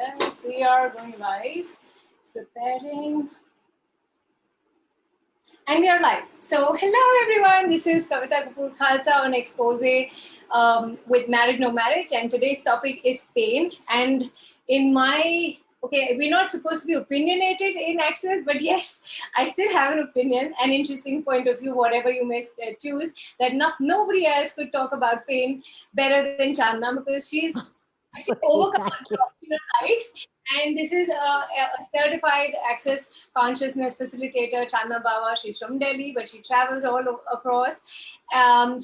Yes, we are going live. It's preparing. And we are live. So, hello everyone. This is Kavvita Kapoor Khalsaa on Exposé with Marriage No Marriage. And today's topic is pain. And we're not supposed to be opinionated in Access, but yes, I still have an opinion, an interesting point of view, whatever you may choose, that nobody else could talk about pain better than Chandana because she's actually overcome in her life. And this is a certified access consciousness facilitator, Chandana Bawa. She's from Delhi, but she travels all across.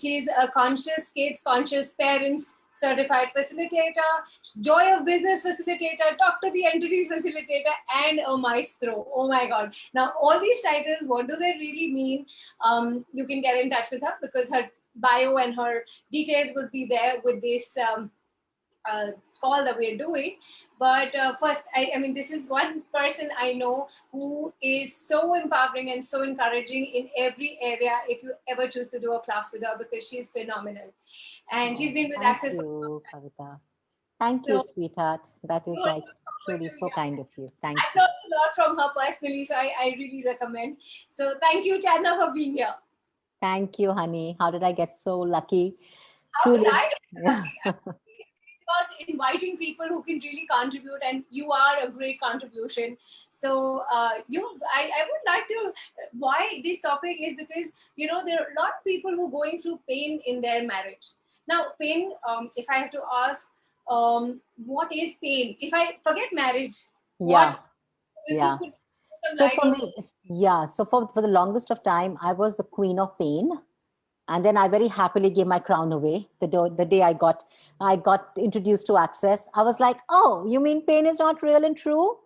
She's a conscious kids, conscious parents certified facilitator, joy of business facilitator, talk to the entities facilitator, and a maestro. Oh my God. Now, all these titles, what do they really mean? You can get in touch with her because her bio and her details would be there with this call that we're doing. But first, I mean, this is one person I know who is so empowering and so encouraging in every area if you ever choose to do a class with her because she's phenomenal. And she's been with Access for Kavita. Thank you, sweetheart. That is like truly so kind of you. Thank you. I've learned a lot from her personally, so I really recommend. So thank you, Chandana, for being here. Thank you, honey. How did I get so lucky? How did I get lucky? About inviting people who can really contribute, and you are a great contribution. So I would like to, why this topic is because there are a lot of people who are going through pain in their marriage. Now pain, if I have to ask, what is pain? If I forget marriage, you could so for me, so for the longest of time, I was the queen of pain. And then I very happily gave my crown away the day I got introduced to Access. I was like, oh, you mean pain is not real and true?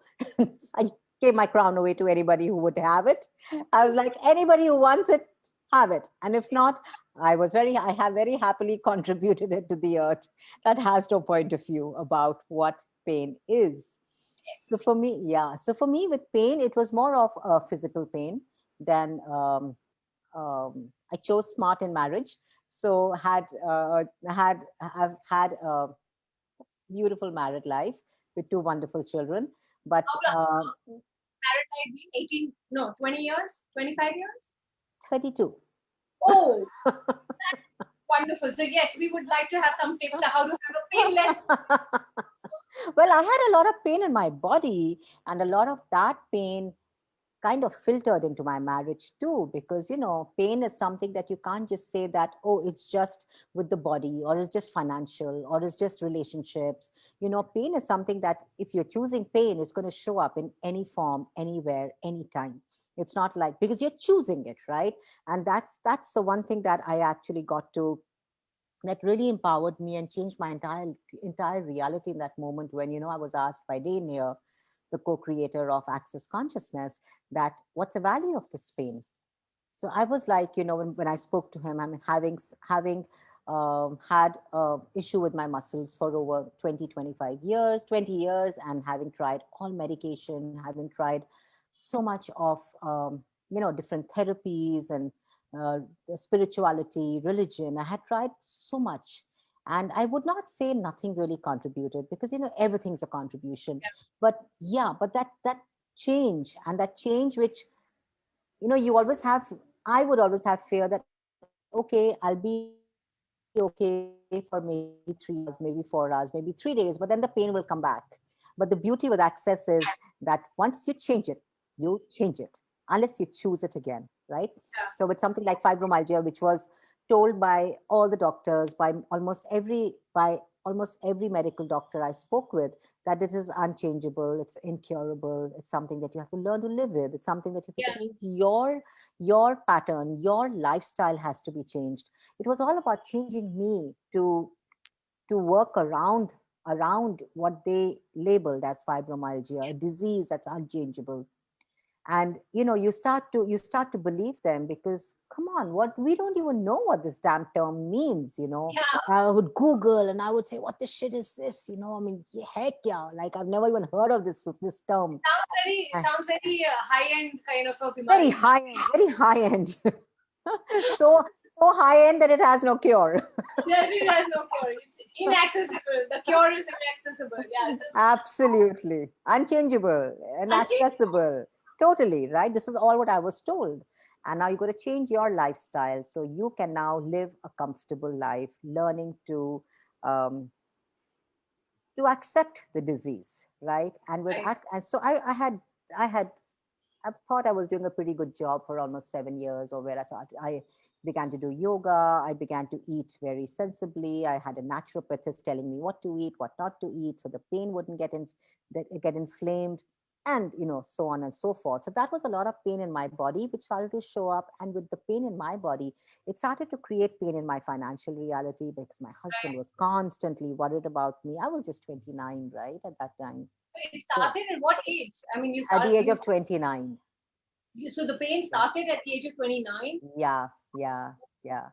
I gave my crown away to anybody who would have it. I was like, anybody who wants it, have it. And if not, I have very happily contributed it to the earth that has no point of view about what pain is. So for me, with pain, it was more of a physical pain than I chose smart in marriage, so I've had a beautiful married life with two wonderful children. But married life 20 years, 25 years, 32. Oh, that's wonderful. So yes, we would like to have some tips on how to have a painless. Well, I had a lot of pain in my body, and a lot of that pain kind of filtered into my marriage too, because pain is something that you can't just say that, oh, it's just with the body, or it's just financial, or it's just relationships. Pain is something that if you're choosing pain, it's going to show up in any form, anywhere, anytime. It's not like, because you're choosing it, right? And that's the one thing that I actually got to, that really empowered me and changed my entire reality in that moment when I was asked by Daniel, the co-creator of Access Consciousness, that what's the value of this pain? So I was like, when I spoke to him, I mean, having had issue with my muscles for over 20 years, and having tried all medication, having tried so much of, different therapies and spirituality, religion. I had tried so much. And I would not say nothing really contributed, because everything's a contribution. But that change, and that change which you always have, I would always have fear that, okay, I'll be okay for maybe 3 hours, maybe 4 hours, maybe 3 days, but then the pain will come back. But the beauty with Access is that once you change it, you change it, unless you choose it again, right? So with something like fibromyalgia, which was told by all the doctors, by almost every medical doctor I spoke with, that it is unchangeable, it's incurable, it's something that you have to learn to live with, it's something that you have to change your pattern, your lifestyle has to be changed. It was all about changing me to work around what they labeled as fibromyalgia, a disease that's unchangeable. And you start to believe them, because come on, what, we don't even know what this damn term means. I would Google and I would say, what the shit is this? I mean, heck yeah, like I've never even heard of this term. Sounds very high end kind of a very high end so so high end that it has no cure. Yes, it has no cure. It's inaccessible. The cure is inaccessible. Yeah. So, Absolutely. Unchangeable and unchangeable. accessible. Totally, right? This is all what I was told. And now you've got to change your lifestyle so you can now live a comfortable life, learning um, to accept the disease, right? And with Right. and so I had I thought I was doing a pretty good job for almost 7 years, or where I began to do yoga. I began to eat very sensibly. I had a naturopathist telling me what to eat, what not to eat, so the pain wouldn't get inflamed, and so on and so forth. So that was a lot of pain in my body, which started to show up. And with the pain in my body, it started to create pain in my financial reality because my husband Right. was constantly worried about me. I was just 29, right, at that time. So it So started at what age? I mean, you at started the age of 29. so the pain Yeah. started at the age of 29. Yeah, yeah, yeah.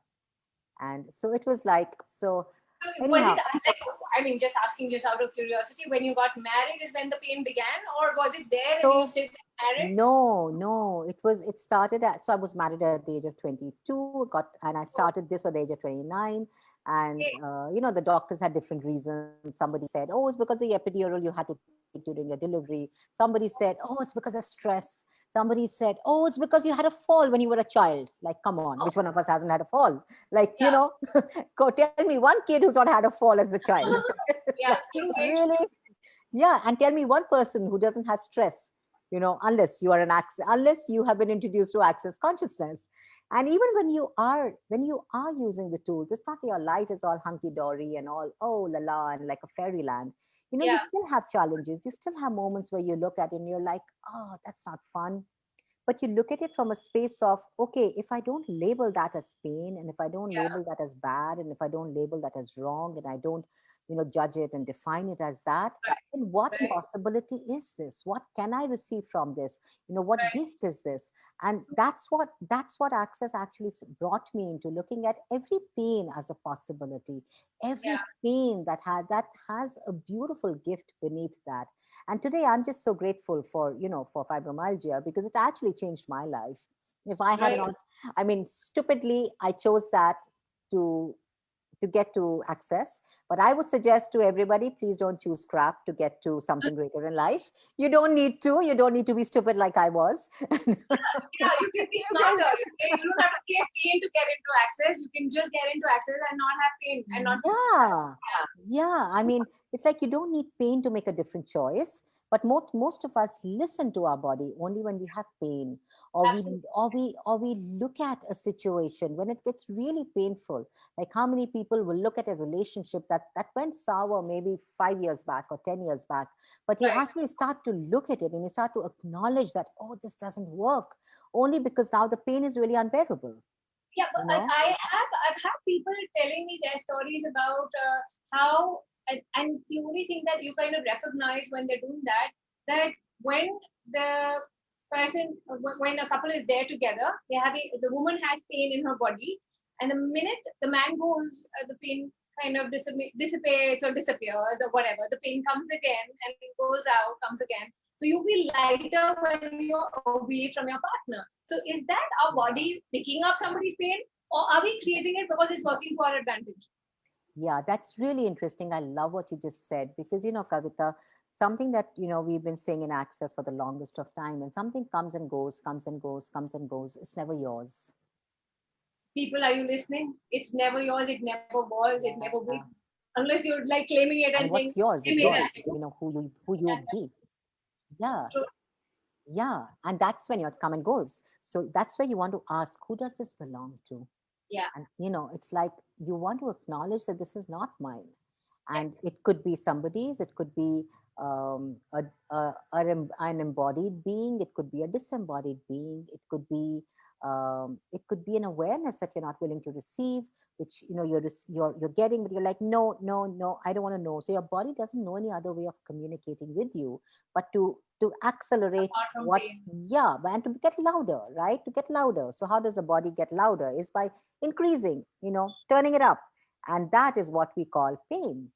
And so it was like, so So was it anyhow, like, I mean, just asking just out of curiosity, when you got married is when the pain began, or was it there and you so still got married? no, it started so I was married at the age of 22, and I Oh, started this at the age of 29. And, okay. the doctors had different reasons. Somebody said, oh, it's because of the epidural you had to take during your delivery. Somebody said, oh, it's because of stress. Somebody said, oh, it's because you had a fall when you were a child. Like, come on, Oh, which one of us hasn't had a fall? Like, yeah. go tell me one kid who's not had a fall as a child. Yeah, Like, true age. really? Yeah, and tell me one person who doesn't have stress, unless you are unless you have been introduced to access consciousness. And even when you are using the tools, it's not your life is all hunky dory and all oh la la and like a fairyland. You Yeah, still have challenges. You still have moments where you look at it and you're like, oh, that's not fun. But you look at it from a space of, okay, if I don't label that as pain, and if I don't yeah, label that as bad, and if I don't label that as wrong, and I don't judge it and define it as that, right, then what right, possibility is this? What can I receive from this? What right. gift is this? And that's what access actually brought me into looking at every pain as a possibility, Yeah, every pain that has a beautiful gift beneath that. And today I'm just so grateful for fibromyalgia, because it actually changed my life. If I had right. not, I mean, stupidly, I chose that to get to access. But I would suggest to everybody, please don't choose crap to get to something greater in life. You don't need to be stupid like I was. Yeah, you can be Okay. smarter. You don't have to create pain to get into access. You can just get into access and not have pain and not. Yeah, yeah. I mean, it's like you don't need pain to make a different choice. But most of us listen to our body only when we have pain, or we Absolutely. look at a situation when it gets really painful. Like how many people will look at a relationship that went sour maybe 5 years back or 10 years back, but you Right. actually start to look at it and you start to acknowledge that, oh, this doesn't work, only because now the pain is really unbearable. Yeah, but You know? I've had people telling me their stories about how and the only thing that you kind of recognize when they're doing that when the person when a couple is there together, the woman has pain in her body, and the minute the man goes, the pain kind of dissipates or disappears or whatever. The pain comes again and it goes out, comes again. So you feel lighter when you're away from your partner. So is that our Yeah. body picking up somebody's pain, or are we creating it because it's working to our advantage? Yeah, that's really interesting. I love what you just said, because, Kavita, something that, we've been saying in Access for the longest of time, and something comes and goes, comes and goes, comes and goes. It's never yours. People, are you listening? It's never yours. It never was. It never will. Yeah. Unless you're like claiming it and And saying, what's yours "Give is me that." yours, who you be. Yeah. True. Yeah. And that's when your come and goes. So that's where you want to ask, who does this belong to? Yeah. And it's like you want to acknowledge that this is not mine. Yeah. And it could be somebody's, it could be an embodied being, it could be a disembodied being, it could be an awareness that you're not willing to receive, which you're getting, but you're like, no, no, no, I don't want to know. So your body doesn't know any other way of communicating with you but to accelerate Apart from what. pain. Yeah, and to get louder, right? To get louder. So how does the body get louder? Is by increasing, turning it up. And that is what we call pain.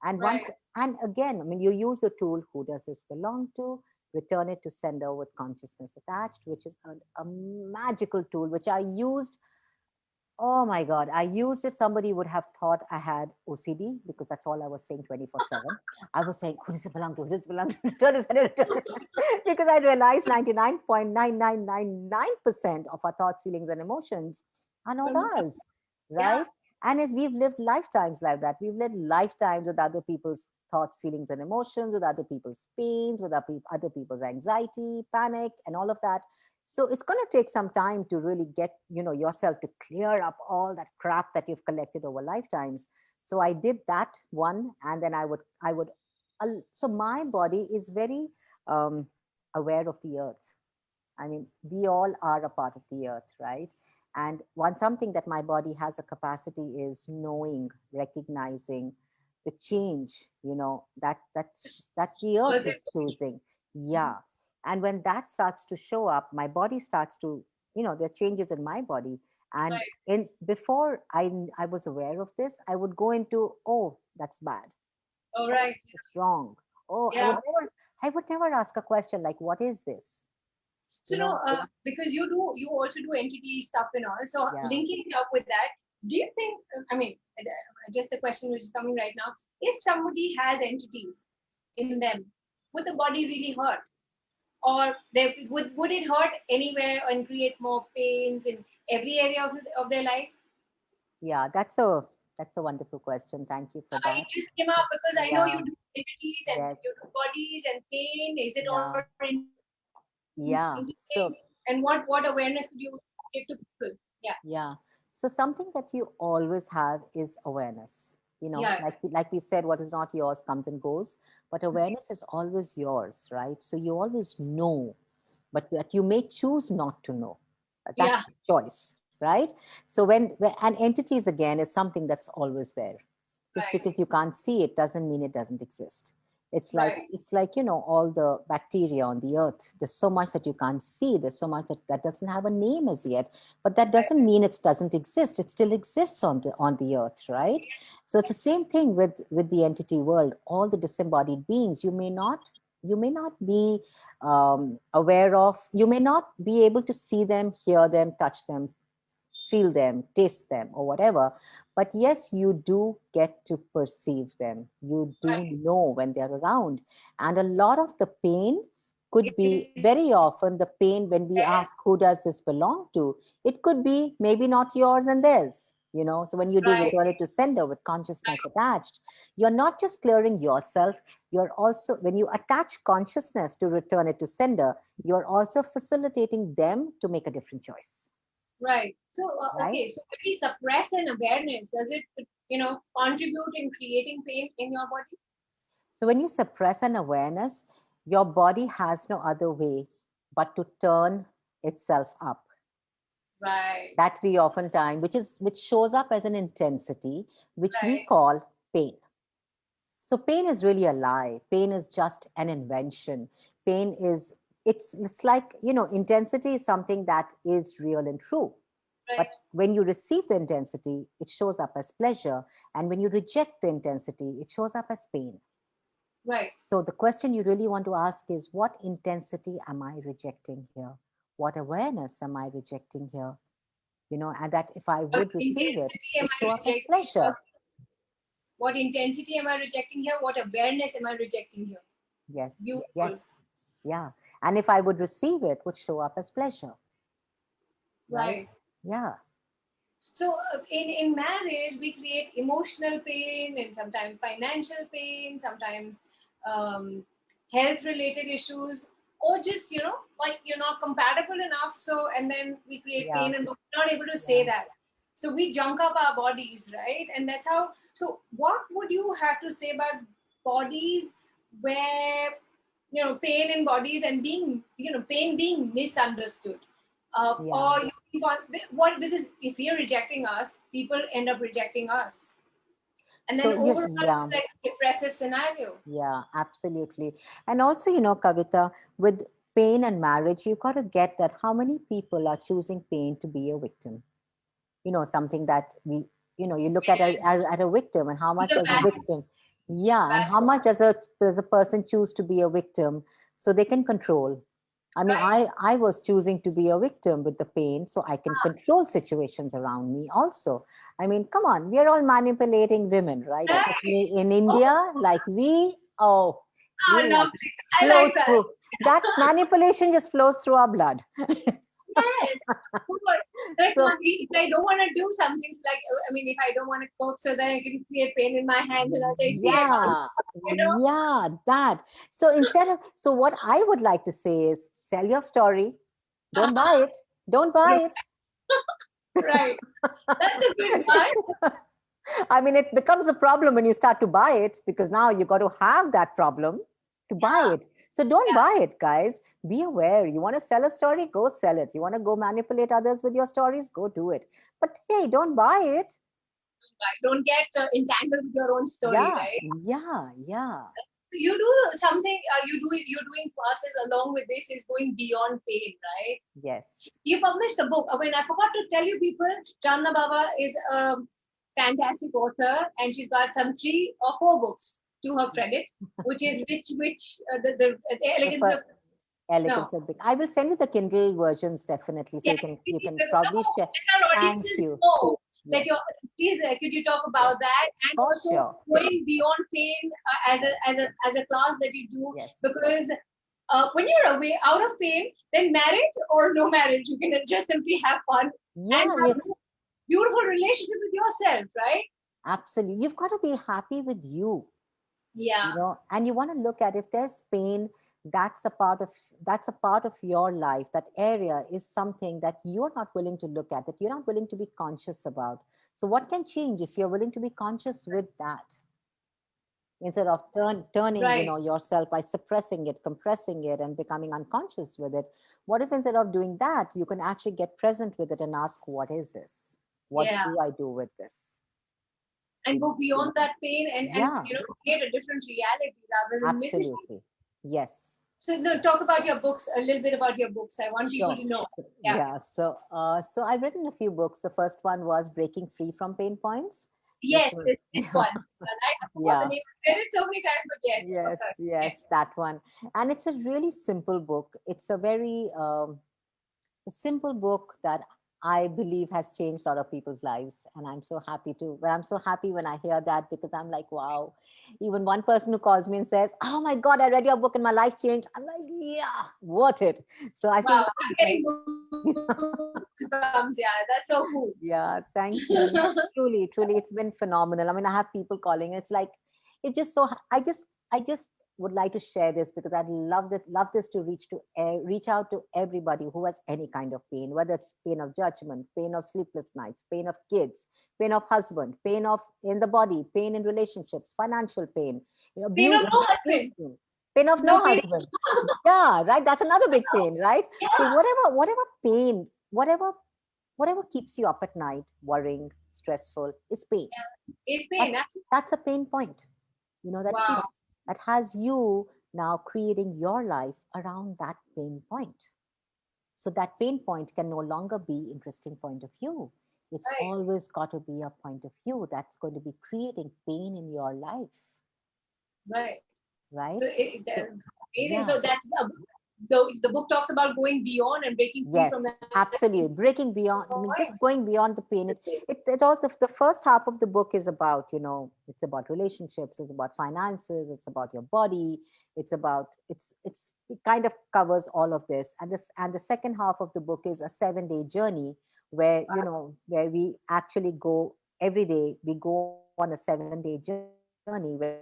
And Right. once, and again, I mean, you use the tool, who does this belong to? Return it to sender with consciousness attached, which is a magical tool, which I used. Oh my God. I used it. Somebody would have thought I had OCD because that's all I was saying 24/7. I was saying, who does it belong to? Who does it belong to? Return his head, return his head. Because I realized 99.9999% of our thoughts, feelings, and emotions are not ours, Yeah, right? And if we've lived lifetimes like that, we've lived lifetimes with other people's thoughts, feelings, and emotions, with other people's pains, with other people's anxiety, panic, and all of that. So it's going to take some time to really get yourself to clear up all that crap that you've collected over lifetimes. So I did that one, and then I would so my body is very um, aware of the earth. I mean, we all are a part of the earth, right? And one something that my body has a capacity is knowing, recognizing the change, that the earth percent. is choosing. Yeah. And when that starts to show up, my body starts to, there are changes in my body. And Right. in before I was aware of this, I would go into, oh, that's bad. All Oh, right. it's wrong. Oh, I Yeah. would never ask a question like, what is this? So, You know, because you also do entity stuff and all. So, yeah. linking it up with that, do you think? I mean, just the question which is coming right now: if somebody has entities in them, would the body really hurt, or would it hurt anywhere and create more pains in every area of their life? Yeah, that's a wonderful question. Thank you for It that. just came So, up because I know you yeah, do entities and yes, you do bodies and pain. Is it all yeah, yeah. into pain? So, And what awareness could you give to people? Yeah. yeah. So something that you always have is awareness. Yeah. Like we said, what is not yours comes and goes, but awareness is always yours, right? So you always know, but you may choose not to know. Yeah. That's choice, right? So and entities again is something that's always there. Just Right. because you can't see it doesn't mean it doesn't exist. it's like Right. it's like all the bacteria on the earth. There's so much that you can't see. There's so much that doesn't have a name as yet, but that Right. doesn't mean it doesn't exist. It still exists on the earth, right? So it's the same thing with the entity world. All the disembodied beings, you may not be aware of, you may not be able to see them, hear them, touch them, feel them, taste them, or whatever. But yes, you do get to perceive them. You do Right. know when they're around. And a lot of the pain could be, Yes. very often, the pain when we ask, who does this belong to? It could be maybe not yours and theirs. So when you do Right. return it to sender with consciousness attached, you're not just clearing yourself, you're also, when you attach consciousness to return it to sender, you're also facilitating them to make a different choice, Right. So, right? okay. So, when we suppress an awareness, does it, contribute in creating pain in your body? So when you suppress an awareness, your body has no other way but to turn itself up. Right. That we oftentimes, which shows up as an intensity, which we Right. call pain. So pain is really a lie. Pain is just an invention. Pain is, it's like, intensity is something that is real and true. Right. But when you receive the intensity, it shows up as pleasure. And when you reject the intensity, it shows up as pain. Right. So the question you really want to ask is, what intensity am I rejecting here? What awareness am I rejecting here? And that if I What would receive it, intensity am it I show up as rejecting here? pleasure. What intensity am I rejecting here? What awareness am I rejecting here? Yes, Beautiful. yes, yeah. And if I would receive it, would show up as pleasure, right? Right. Yeah, So, in marriage, we create emotional pain and sometimes financial pain, sometimes um, health related issues, or just, like you're not compatible enough. So, and then we create yeah, pain and we're not able to say yeah. that. So, we junk up our bodies, right? And that's how. So, what would you have to say about bodies where, pain in bodies and being, pain being misunderstood? Yeah. Or you think on what, because if we are rejecting us, people end up rejecting us, and then So you, overall yeah. it's like a depressive scenario. Yeah, absolutely. And also, Kavita, with pain and marriage, you got to get that how many people are choosing pain to be a victim. Something that you look at at a victim, and how It's much a does a bad, victim, yeah, and bad. how much does a person choose to be a victim so they can control, I mean, Right. I was choosing to be a victim with the pain so I can control situations around me also. I mean, come on, we are all manipulating women, right? Right. Especially in Oh, India, like we like lovely. I flows like that. through. That manipulation just flows through our blood. Yes. Good. Like, So if I don't want to do some things, like, I mean, if I don't want to cook, so then I can create pain in my hands and I'll say, see, I can't, yeah, you know? yeah, that. So what I would like to say is sell your story. Don't buy it. Don't buy it. Right. That's a good one. I mean, it becomes a problem when you start to buy it because now you got to have that problem to buy Yeah. it. So don't Yeah. buy it, guys. Be aware. You want to sell a story? Go sell it. You want to go manipulate others with your stories? Go do it. But hey, don't buy it. Right. Don't get entangled with your own story, Yeah, right? yeah, yeah. You do something, you're doing classes along with this is going beyond pain, right? Yes. You published a book. I mean, I forgot to tell you people, Chandana Bawa is a fantastic author and she's got some 3 or 4 books to her credit, which is the The elegance of, no. elegance of big. I will send you the Kindle versions definitely, so Yes, you please, can no, probably share. let our Thank audiences you. know that Yes, you're, please, could you talk yes, about that? And for also sure. going beyond pain as a class that you do, Yes. because when you're away out of pain, then marriage or no marriage, you can just simply have fun and Yeah, have a beautiful relationship with yourself, right? absolutely. You've got to be happy with Yeah, and you want to look at if there's pain, that's a part of that's a part of your life. That area is something that you're not willing to look at, that you're not willing to be conscious about. So what can change if you're willing to be conscious with that? Instead of turning right. yourself by suppressing it, compressing it, and becoming unconscious with it, what if instead of doing that you can actually get present with it and ask, what is this? What Yeah, do I do with this? and go beyond that pain and Yeah, create a different reality rather than miss it. absolutely. Yes. So no, talk about your books, a little bit about your books. I want people Sure. to know. So, Yeah. yeah. So I've written a few books. The first one was Breaking Free from Pain Points. This Yes, was, this yeah, one. This one. I forgot the yeah. name. I read it so many times, but yes, yes, Yes, yes. yes, that one. And it's a really simple book. It's a very a simple book that I believe has changed a lot of people's lives. And I'm so happy when I hear that because I'm like, wow. Even one person who calls me and says, oh my God, I read your book and my life changed. I'm like, yeah, worth it. So I feel Wow, I'm getting goosebumps. Yeah, that's so cool. yeah, thank you. Yes, truly, truly, it's been phenomenal. I mean, I have people calling. It's like, it just so. I just would like to share this because I'd love this to reach out to everybody who has any kind of pain, whether it's pain of judgment, pain of sleepless nights, pain of kids, pain of husband, pain of in the body, pain in relationships, financial pain, Pain abuse, of no abuse husband. pain of No no pain. husband. Yeah, right. That's another big pain, right? So Yeah, whatever pain, whatever keeps you up at night, worrying, stressful, is pain. yeah. It's That pain. Absolutely. that's a pain point. Wow. That has you now creating your life around that pain point. So that pain point can no longer be interesting point of view. It's Right. always got to be a point of view that's going to be creating pain in your life, Right. right? So So amazing. yeah. So that's the book talks about going beyond and breaking free from Yes, that absolutely. Breaking beyond, I mean, point. just going beyond the pain. It also, the first half of the book is about, it's about relationships, it's about finances, it's about your body, it kind of covers all of this. And the second half of the book is a 7-day journey where, where we actually go every day, we go on a 7-day journey where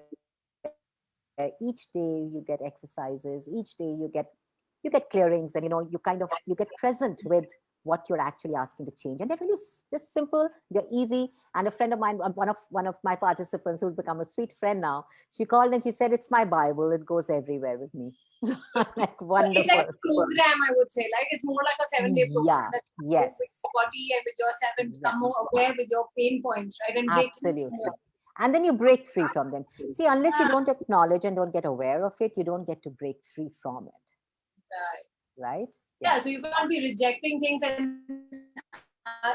each day you get exercises, each day you get clearings, and you get present with what you're actually asking to change. And they're really they're simple, they're easy. And a friend of mine, one of my participants who's become a sweet friend now, she called and she said, it's my Bible, it goes everywhere with me. So I'm like, So it's like wonderful. a program, I would say. Like it's more like a 7-day program Yeah, that you go with yes, your body and with yourself and yeah, become more aware with your pain points, right? And break through from absolutely. them. And then you break free from them. See, unless you don't acknowledge and don't get aware of it, you don't get to break free from it, Right. right? Yeah, Yeah, so you can't be rejecting things and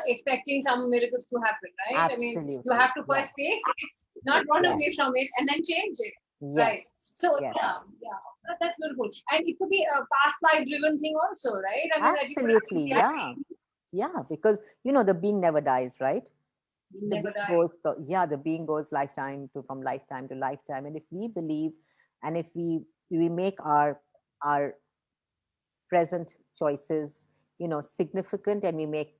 expecting some miracles to happen, right? I mean, you have to absolutely. first Yes, face it, not run away yes, from it, and then change it. Right. yes, So yes. yeah, yeah. That's beautiful. And it could be a past life driven thing also, right? I mean, that you could Absolutely, actually yeah. Yeah, because the being never dies, right? The never being die. goes, yeah, the being goes lifetime to from lifetime to lifetime. And if we believe, and if we make our present choices, significant, and we make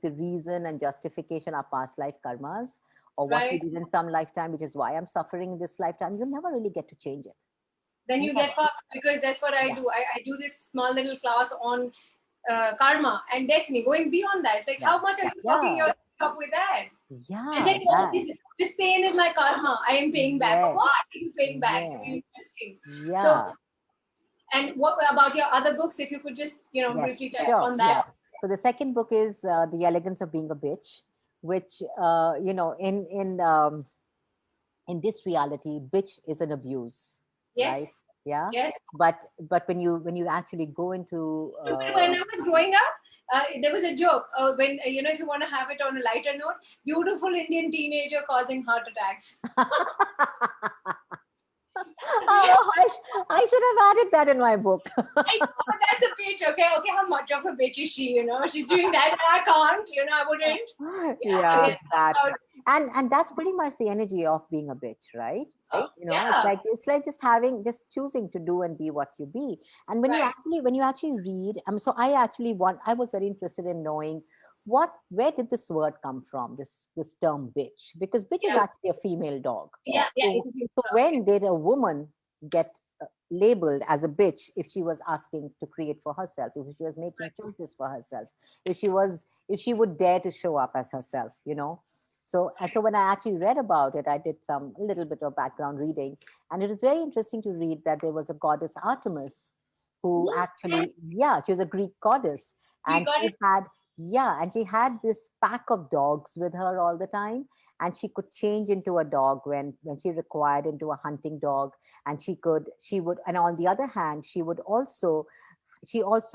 the reason and justification our past life karmas, or what we Right? did in some lifetime, which is why I'm suffering in this lifetime, you'll never really get to change it. Then you Never. get fucked because that's what I Yeah. do. I do this small little class on karma and destiny. Going beyond that, it's like, Yeah. how much are you fucking Yeah. yourself up with that? And Yeah. saying, oh, That. this pain is my karma. I am paying back. For Yes. what are you paying back? I Yes. mean, interesting. So, Yeah. and what about your other books? If you could just, briefly Yes, touch sure, on that. sure. So the second book is The Elegance of Being a Bitch, which in this reality, bitch is an abuse, right? Yes, Yeah. yes. But when you actually go into When I was growing up, there was a joke. When if you want to have it on a lighter note, beautiful Indian teenager causing heart attacks. oh, I should have added that in my book. I know, but that's a bitch, okay? Okay, how much of a bitch is she? She's doing that, and I can't. I wouldn't. Yeah, so Yeah, yes, that. that's about. And that's pretty much the energy of being a bitch, right? It's Yeah, like just choosing to do and be what you be. And right. when you actually read, so I was very interested in knowing where did this word come from, this term bitch, because bitch is Yeah, actually a female dog. yeah. So It's a huge so problem. when did a woman get labeled as a bitch if she was asking to create for herself, if she was making choices for herself, if she would dare to show up as herself. So when I actually read about it, I did a little bit of background reading, and it was very interesting to read that there was a goddess Artemis who Right. Yes, actually, yeah, she was a Greek goddess, we and got she it. had, yeah, and she had this pack of dogs with her all the time, and she could change into a dog when she required, into a hunting dog, and she would, and on the other hand, she also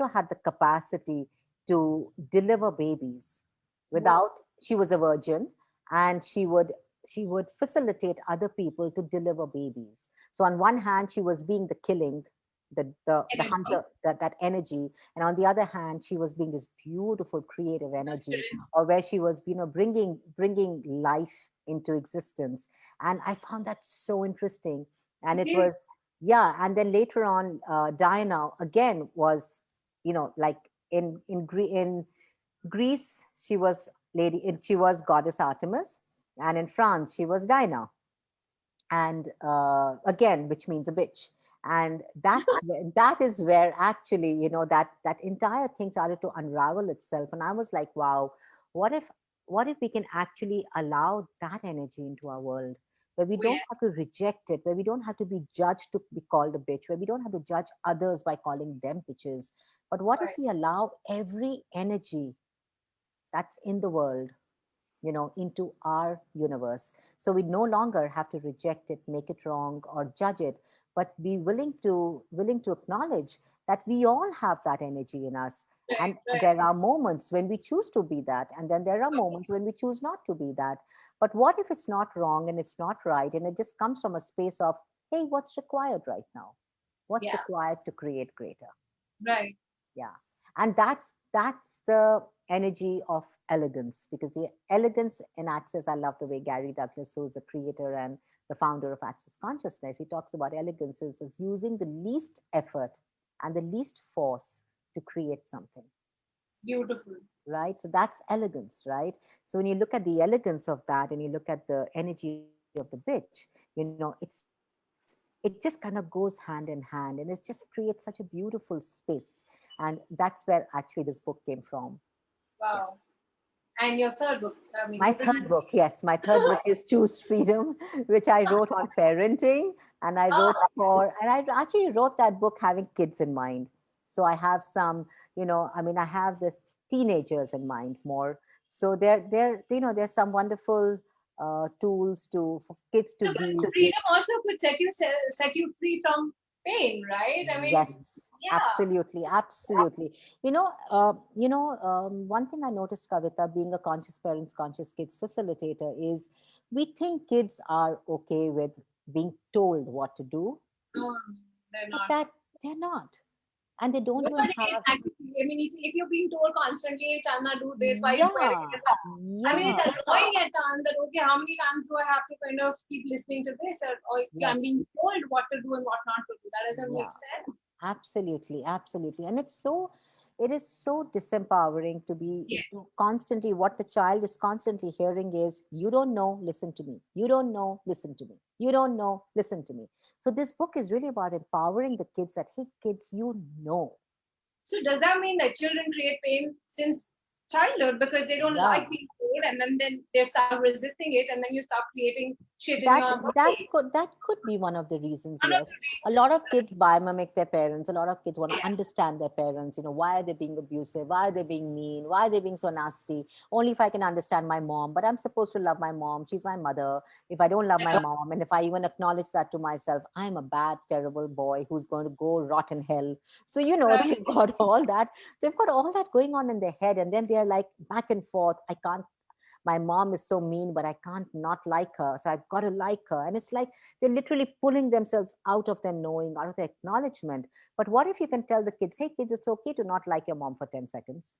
had the capacity to deliver babies Whoa. without, she was a virgin, and she would facilitate other people to deliver babies. So on one hand, she was being the killing, the Energy, hunter, that energy, and on the other hand, she was being this beautiful creative energy, nurturance. or where she was, bringing life into existence. And I found that so interesting. And It it is. was, yeah. And then later on, Diana again was, like in Greece, she was goddess Artemis, and in France she was Dinah, and again, which means a bitch. And that is where actually, that entire thing started to unravel itself, and I was like, wow, what if we can actually allow that energy into our world, where we Oh, don't yeah. have to reject it, where we don't have to be judged to be called a bitch, where we don't have to judge others by calling them bitches. But what if Right. we allow every energy that's in the world, into our universe? So we no longer have to reject it, make it wrong, or judge it, but be willing to acknowledge that we all have that energy in us. Right. And Right. there are moments when we choose to be that, and then there are moments when we choose not to be that. But what if it's not wrong and it's not right, and it just comes from a space of, hey, what's required right now? What's Yeah. required to create greater? Right. Yeah. And that's the energy of elegance, because the elegance in Access, I love the way Gary Douglas, who's the creator and the founder of Access Consciousness, he talks about elegance as using the least effort and the least force to create something, Beautiful. right? So that's elegance, right? So when you look at the elegance of that, and you look at the energy of the bitch, it just kind of goes hand in hand, and it just creates such a beautiful space. And that's where actually this book came from. Yeah. Wow. And your third book, I mean, My you've written. third book, yes, my third book is Choose Freedom, which I wrote on parenting, and I actually wrote that book having kids in mind. So I have I have this teenagers in mind more. So there's some wonderful tools for kids to So, but deal. freedom also could set you free from pain, right? I mean, Yes, yeah. absolutely, absolutely. One thing I noticed, Kavita, being a conscious parents, conscious kids facilitator, is we think kids are okay with being told what to do, Mm. They're but not. that they're not. And they don't even Nobody is have, actually. I mean, if you're being told constantly, Chandana, do this, why are you wearing yeah, it? I mean, yeah, it's annoying at times that, okay, how many times do I have to kind of keep listening to this? Or yeah, I'm yes, being told what to do and what not to do. That doesn't make yeah. sense. Absolutely, absolutely. And it is so disempowering to be Yeah. to constantly, what the child is constantly hearing is, you don't know, listen to me. You don't know, listen to me. You don't know, listen to me. So this book is really about empowering the kids that, hey, kids, you know. So does that mean that children create pain since childhood because they don't Yeah. like being told and then they start resisting it and then you start creating shit in that your that body? could that could be one of the reasons. One of Yes, the a lot reasons. of kids biomimic their parents. A lot of kids want to Yeah. understand their parents. Why are they being abusive? Why are they being mean? Why are they being so nasty? Only if I can understand my mom. But I'm supposed to love my mom. She's my mother. If I don't love my Yeah. mom, and if I even acknowledge that to myself, I'm a bad, terrible boy who's going to go rot in hell. So Right. they've got all that. They've got all that going on in their head, and then they're like back and forth. I can't, my mom is so mean, but I can't not like her. So I've got to like her. And it's like they're literally pulling themselves out of their knowing, out of their acknowledgement. But what if you can tell the kids, hey, kids, it's okay to not like your mom for 10 seconds?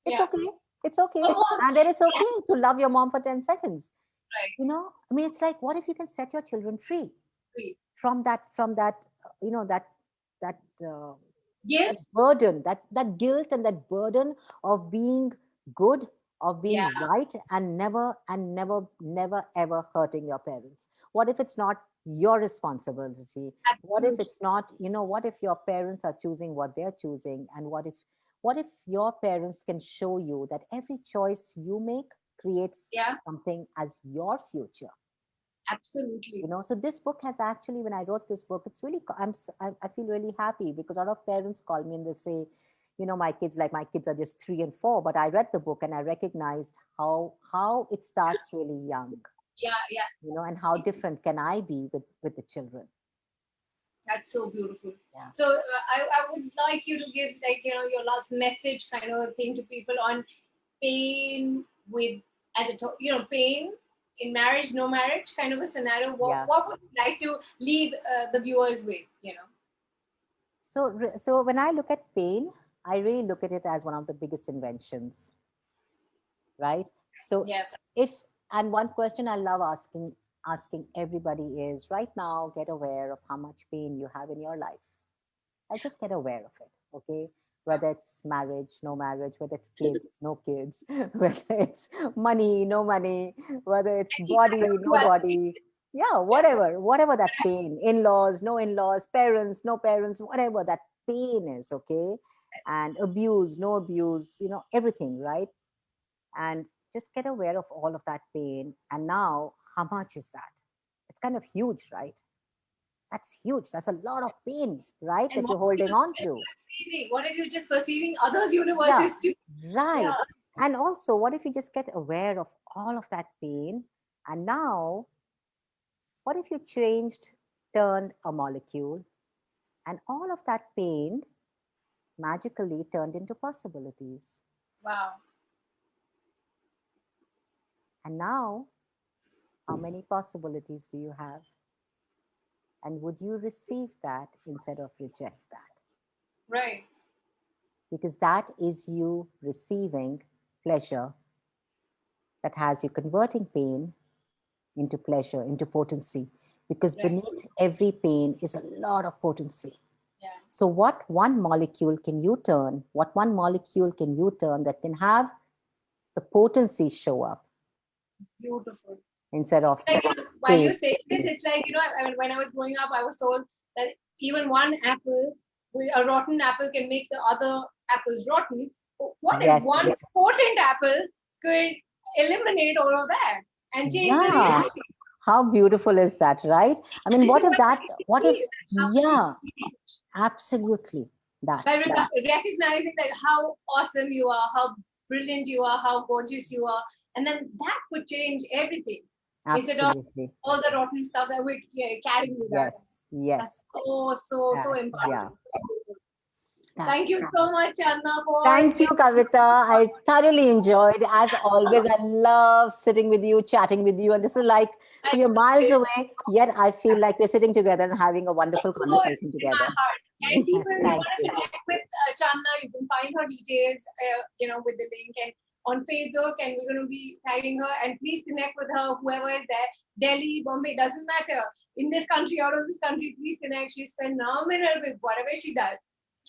It's Yeah. okay. It's okay. Oh, And then it's yeah. okay to love your mom for 10 seconds. Right. I mean, it's like, what if you can set your children free Free. from that, that, uh, that Guilt. burden, that guilt and that burden of being good, of being Yeah. right, and never ever hurting your parents. What if it's not your responsibility? What if Absolutely. it's not, what if your parents are choosing what they're choosing? And what if your parents can show you that every choice you make creates Yeah. something as your future? Absolutely. So this book has actually, when I wrote this book, it's really, I feel really happy because a lot of parents call me and they say, my kids are just 3 and 4, but I read the book and I recognized how it starts really young, Yeah. Yeah. and how different can I be with the children. That's so beautiful. Yeah. So I would like you to give your last message kind of thing to people on pain with pain in marriage, no marriage kind of a scenario. What Yeah. what would you like to leave the viewers with? So when I look at pain, I really look at it as one of the biggest inventions, right? So Yes. if and one question I love asking everybody is, right now, get aware of how much pain you have in your life. I just get aware of it, okay? Whether it's marriage, no marriage, whether it's kids, no kids, whether it's money, no money, whether it's Any kind body, of no duality. body. Yeah, Yeah. whatever that pain, in-laws, no in-laws, parents, no parents, whatever that pain is, okay? And abuse, no abuse, everything, right? And just get aware of all of that pain. And now, how much is that? It's kind of huge, right? That's huge. That's a lot of pain, right? And That what you're if holding you're on just to. perceiving? What if you're just perceiving others' Yeah, universes too? Yeah. right. And also, what if you just get aware of all of that pain? And now, what if you turned a molecule, and all of that pain magically turned into possibilities? Wow. And now, how many possibilities do you have? And would you receive that instead of reject that? Right. Because that is you receiving pleasure, that has you converting pain into pleasure, into potency. Because Right. beneath every pain is a lot of potency. Yeah. So, what one molecule can you turn that can have the potency show up Beautiful. instead of Like, while pain? you're saying this, it's like, I mean, when I was growing up, I was told that even one apple, a rotten apple, can make the other apples rotten. What if Yes. one potent apple could eliminate all of that and change the Yeah. reality? How beautiful is that, right? I mean, This is what if, how yeah, things change. absolutely that. By recognizing that how awesome you are, how brilliant you are, how gorgeous you are, and then that could change everything instead of Absolutely. all the rotten stuff that we're carrying with us. Yes. That's Yes. so Yeah. empowering. So beautiful. Thank you so much, Chandana, for Thank you, Kavita. I thoroughly enjoyed. As always, I love sitting with you, chatting with you. And this is like we're miles away, yet I feel like we're sitting together and having a wonderful conversation in my together. heart. And Yes, people who thank want to you. connect with Chandana, you can find her details, with the link and on Facebook, and we're going to be tagging her. And please connect with her, whoever is there. Delhi, Bombay, doesn't matter. In this country, out of this country, please connect. She's phenomenal with whatever she does.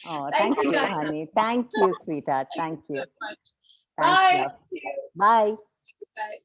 Oh, Thank thank you, you, Chandana. honey. Thank you, sweetheart. Thank you Thank so you. much. Thanks, Bye. love. Bye. Bye.